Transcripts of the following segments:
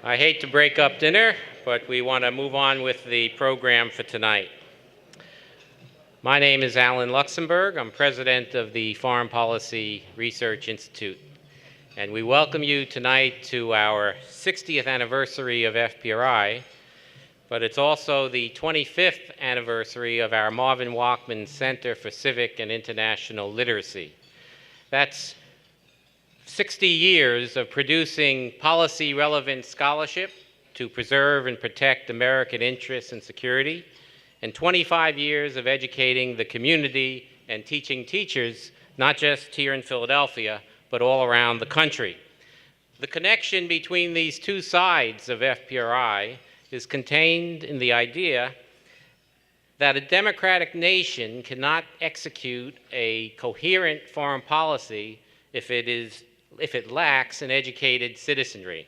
I hate to break up dinner, but we want to move on with the program for tonight. My name is Alan Luxenberg. I'm president of the Foreign Policy Research Institute. And we welcome you tonight to our 60th anniversary of FPRI, but it's also the 25th anniversary of our Marvin Wachman Center for Civic and International Literacy. That's 60 years of producing policy-relevant scholarship to preserve and protect American interests and security, and 25 years of educating the community and teaching teachers, not just here in Philadelphia, but all around the country. The connection between these two sides of FPRI is contained in the idea that a democratic nation cannot execute a coherent foreign policy if it lacks an educated citizenry.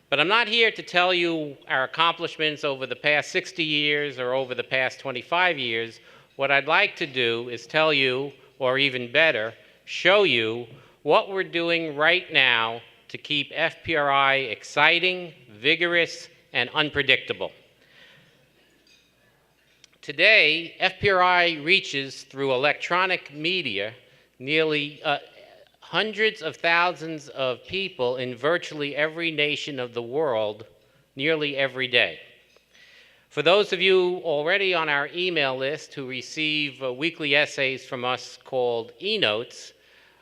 But I'm not here to tell you our accomplishments over the past 60 years or over the past 25 years. What I'd like to do is tell you, or even better, show you what we're doing right now to keep FPRI exciting, vigorous, and unpredictable. Today, FPRI reaches through electronic media nearly hundreds of thousands of people in virtually every nation of the world, nearly every day. For those of you already on our email list who receive weekly essays from us called e-notes,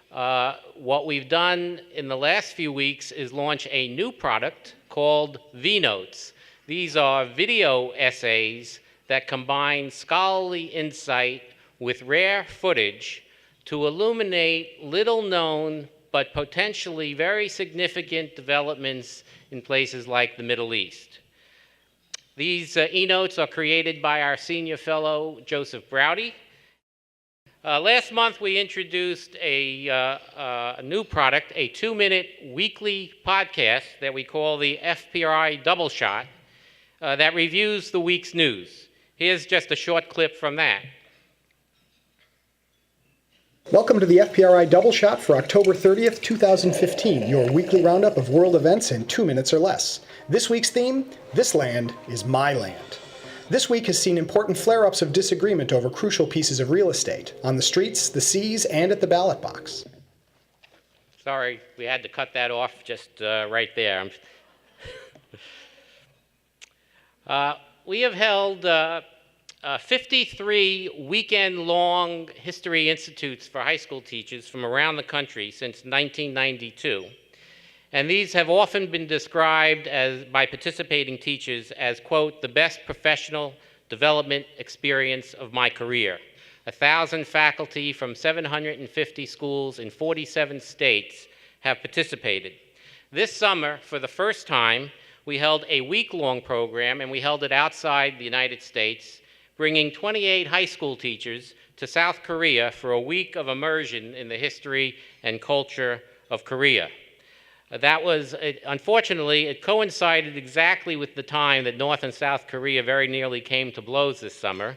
what we've done in the last few weeks is launch a new product called V-Notes. These are video essays that combine scholarly insight with rare footage to illuminate little-known but potentially very significant developments in places like the Middle East. These e-notes are created by our senior fellow, Joseph Browdy. Last month, we introduced a new product, a 2-minute weekly podcast that we call the FPRI Double Shot that reviews the week's news. Here's just a short clip from that. Welcome to the FPRI Double Shot for October 30th, 2015, your weekly roundup of world events in 2 minutes or less. This week's theme, This Land is My Land. This week has seen important flare-ups of disagreement over crucial pieces of real estate, on the streets, the seas, and at the ballot box. Sorry, we had to cut that off just right there. We have held 53 weekend-long history institutes for high school teachers from around the country since 1992. And these have often been described by participating teachers as, quote, the best professional development experience of my career. 1,000 faculty from 750 schools in 47 states have participated. This summer, for the first time, we held a week-long program, and we held it outside the United States, bringing 28 high school teachers to South Korea for a week of immersion in the history and culture of Korea. Unfortunately, it coincided exactly with the time that North and South Korea very nearly came to blows this summer.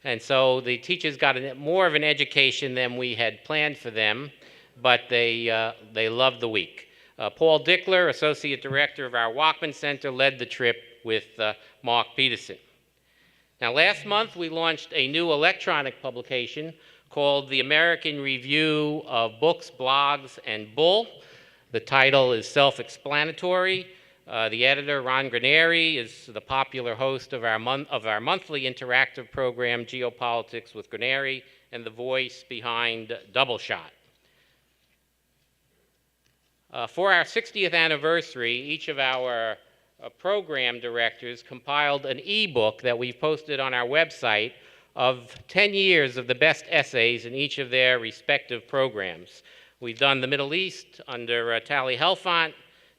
And so the teachers got more of an education than we had planned for them, but they loved the week. Paul Dickler, Associate Director of our Wachman Center, led the trip with Mark Peterson. Now, last month, we launched a new electronic publication called the American Review of Books, Blogs, and Bull. The title is self-explanatory. The editor, Ron Graneri, is the popular host of our monthly interactive program, Geopolitics with Graneri, and the voice behind Double Shot. For our 60th anniversary, each of our program directors compiled an e-book that we've posted on our website of 10 years of the best essays in each of their respective programs. We've done the Middle East under Tali Helfont,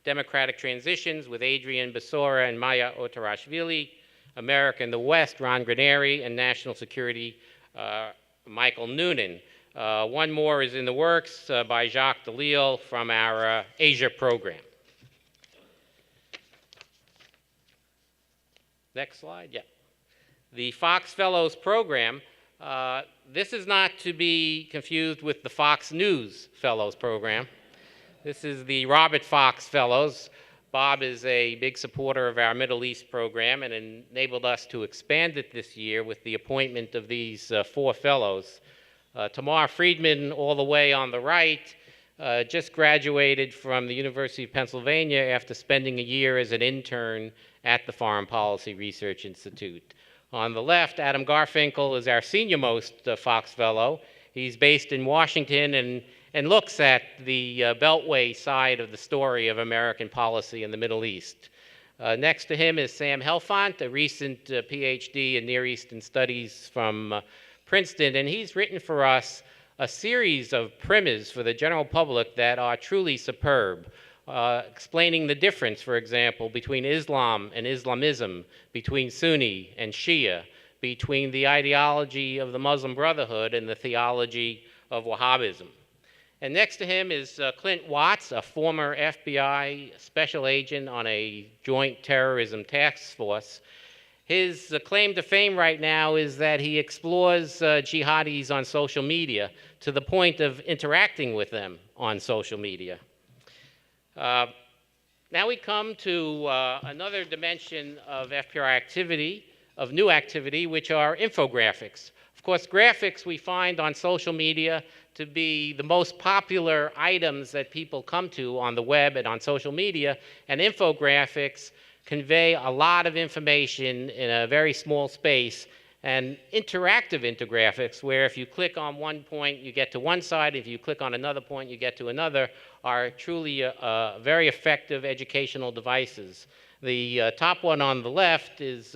Democratic Transitions with Adrian Basora and Maya Otarashvili, America in the West, Ron Graneri, and National Security, Michael Noonan. One more is in the works by Jacques Delisle from our Asia program. Next slide, yeah. The Fox Fellows program, this is not to be confused with the Fox News Fellows program. This is the Robert Fox Fellows. Bob is a big supporter of our Middle East program and enabled us to expand it this year with the appointment of these 4 fellows. Tamar Friedman, all the way on the right, just graduated from the University of Pennsylvania after spending a year as an intern at the Foreign Policy Research Institute. On the left, Adam Garfinkel is our senior-most Fox Fellow. He's based in Washington and looks at the Beltway side of the story of American policy in the Middle East. Next to him is Sam Helfont, a recent PhD in Near Eastern Studies from Princeton, and he's written for us a series of primers for the general public that are truly superb, explaining the difference, for example, between Islam and Islamism, between Sunni and Shia, between the ideology of the Muslim Brotherhood and the theology of Wahhabism. And next to him is Clint Watts, a former FBI special agent on a joint terrorism task force. His claim to fame right now is that he explores jihadis on social media to the point of interacting with them on social media. Now we come to another dimension of FPRI activity, of new activity, which are infographics. Of course, graphics we find on social media to be the most popular items that people come to on the web and on social media, and infographics convey a lot of information in a very small space, and interactive infographics, where if you click on one point, you get to one side, if you click on another point, you get to another, are truly very effective educational devices. The top one on the left is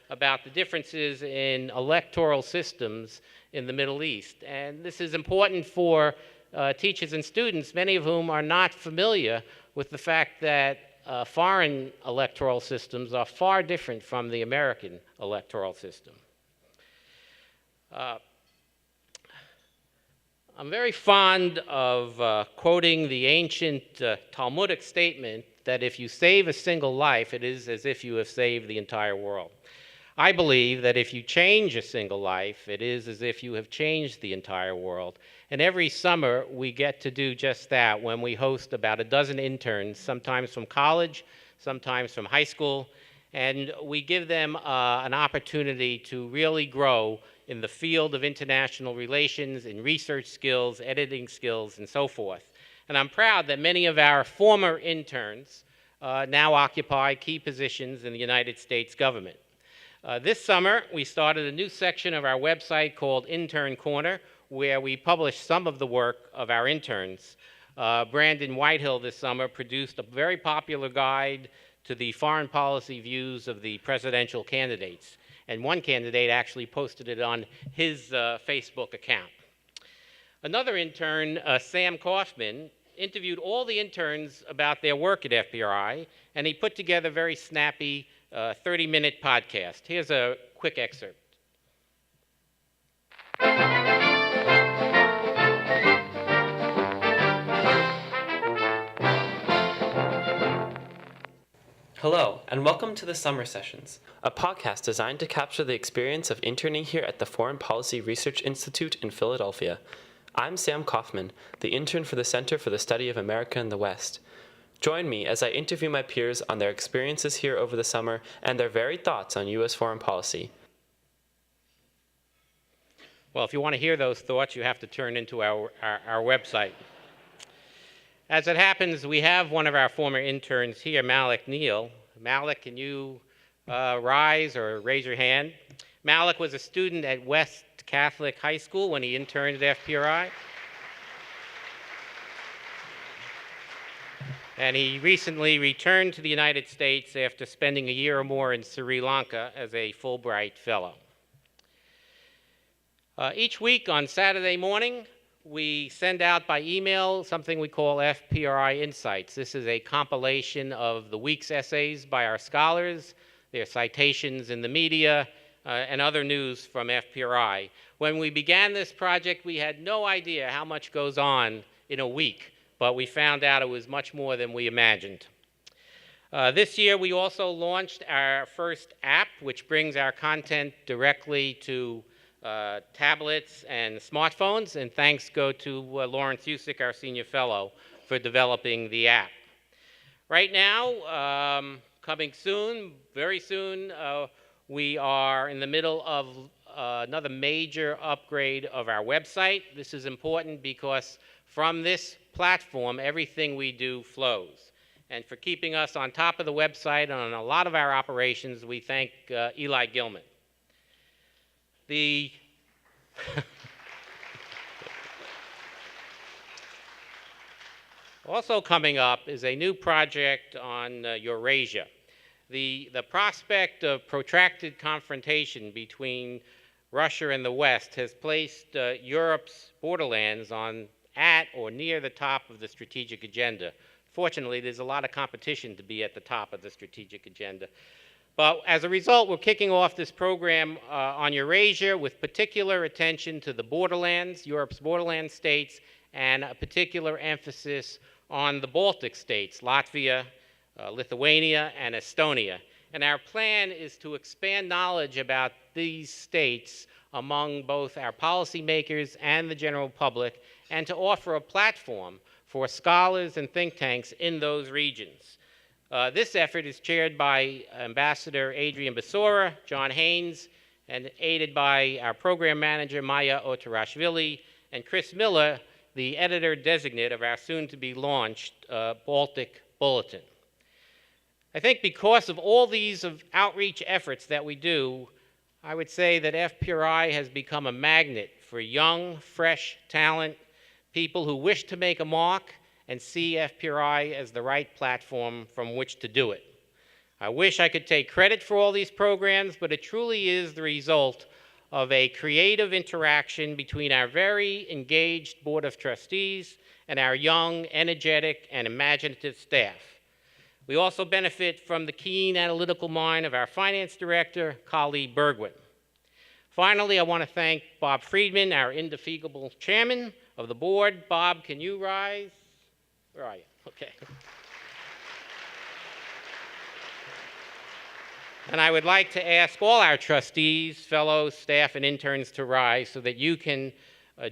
about the differences in electoral systems in the Middle East. And this is important for teachers and students, many of whom are not familiar with the fact that foreign electoral systems are far different from the American electoral system. I'm very fond of quoting the ancient Talmudic statement that if you save a single life, it is as if you have saved the entire world. I believe that if you change a single life, it is as if you have changed the entire world. And every summer, we get to do just that when we host about a dozen interns, sometimes from college, sometimes from high school, and we give them an opportunity to really grow in the field of international relations, in research skills, editing skills, and so forth. And I'm proud that many of our former interns now occupy key positions in the United States government. This summer, we started a new section of our website called Intern Corner, where we publish some of the work of our interns. Brandon Whitehill this summer produced a very popular guide to the foreign policy views of the presidential candidates. And one candidate actually posted it on his Facebook account. Another intern, Sam Kaufman, interviewed all the interns about their work at FPRI, and he put together a very snappy 30-minute podcast. Here's a quick excerpt. Hello, and welcome to the Summer Sessions, a podcast designed to capture the experience of interning here at the Foreign Policy Research Institute in Philadelphia. I'm Sam Kaufman, the intern for the Center for the Study of America in the West. Join me as I interview my peers on their experiences here over the summer and their varied thoughts on U.S. foreign policy. Well, if you want to hear those thoughts, you have to turn into our website. As it happens, we have one of our former interns here, Malik Neal. Malik, can you rise or raise your hand? Malik was a student at West Catholic High School when he interned at FPRI. And he recently returned to the United States after spending a year or more in Sri Lanka as a Fulbright Fellow. Each week on Saturday morning, we send out by email something we call FPRI Insights. This is a compilation of the week's essays by our scholars, their citations in the media, and other news from FPRI. When we began this project, we had no idea how much goes on in a week, but we found out it was much more than we imagined. This year, we also launched our first app, which brings our content directly to tablets and smartphones, and thanks go to Lawrence Usick, our senior fellow, for developing the app. Right now, coming soon, very soon, we are in the middle of another major upgrade of our website. This is important because from this platform, everything we do flows. And for keeping us on top of the website and on a lot of our operations, we thank Eli Gilman. Also coming up is a new project on Eurasia. The prospect of protracted confrontation between Russia and the West has placed Europe's borderlands at or near the top of the strategic agenda. Fortunately, there's a lot of competition to be at the top of the strategic agenda. But as a result, we're kicking off this program on Eurasia with particular attention to the borderlands, Europe's borderland states, and a particular emphasis on the Baltic states, Latvia, Lithuania, and Estonia. And our plan is to expand knowledge about these states among both our policymakers and the general public, and to offer a platform for scholars and think tanks in those regions. This effort is chaired by Ambassador Adrian Basora, John Haynes, and aided by our program manager, Maya Otarashvili, and Chris Miller, the editor-designate of our soon-to-be-launched Baltic Bulletin. I think because of all these outreach efforts that we do, I would say that FPRI has become a magnet for young, fresh talent, people who wish to make a mark and see FPRI as the right platform from which to do it. I wish I could take credit for all these programs, but it truly is the result of a creative interaction between our very engaged Board of Trustees and our young, energetic, and imaginative staff. We also benefit from the keen analytical mind of our finance director, Kali Bergwin. Finally, I want to thank Bob Friedman, our indefatigable chairman of the board. Bob, can you rise? Where are you? Okay. And I would like to ask all our trustees, fellows, staff, and interns to rise so that you can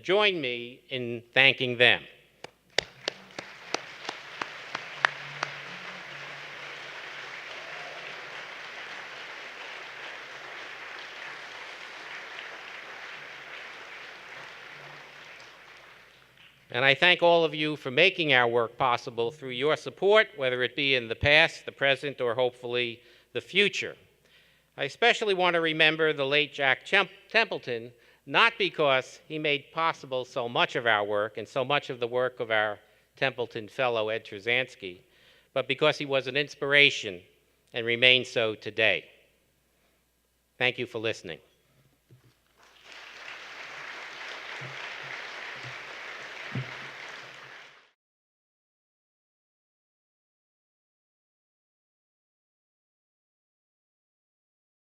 join me in thanking them. And I thank all of you for making our work possible through your support, whether it be in the past, the present, or hopefully the future. I especially want to remember the late Jack Templeton, not because he made possible so much of our work and so much of the work of our Templeton fellow Ed Trzanski, but because he was an inspiration and remains so today. Thank you for listening.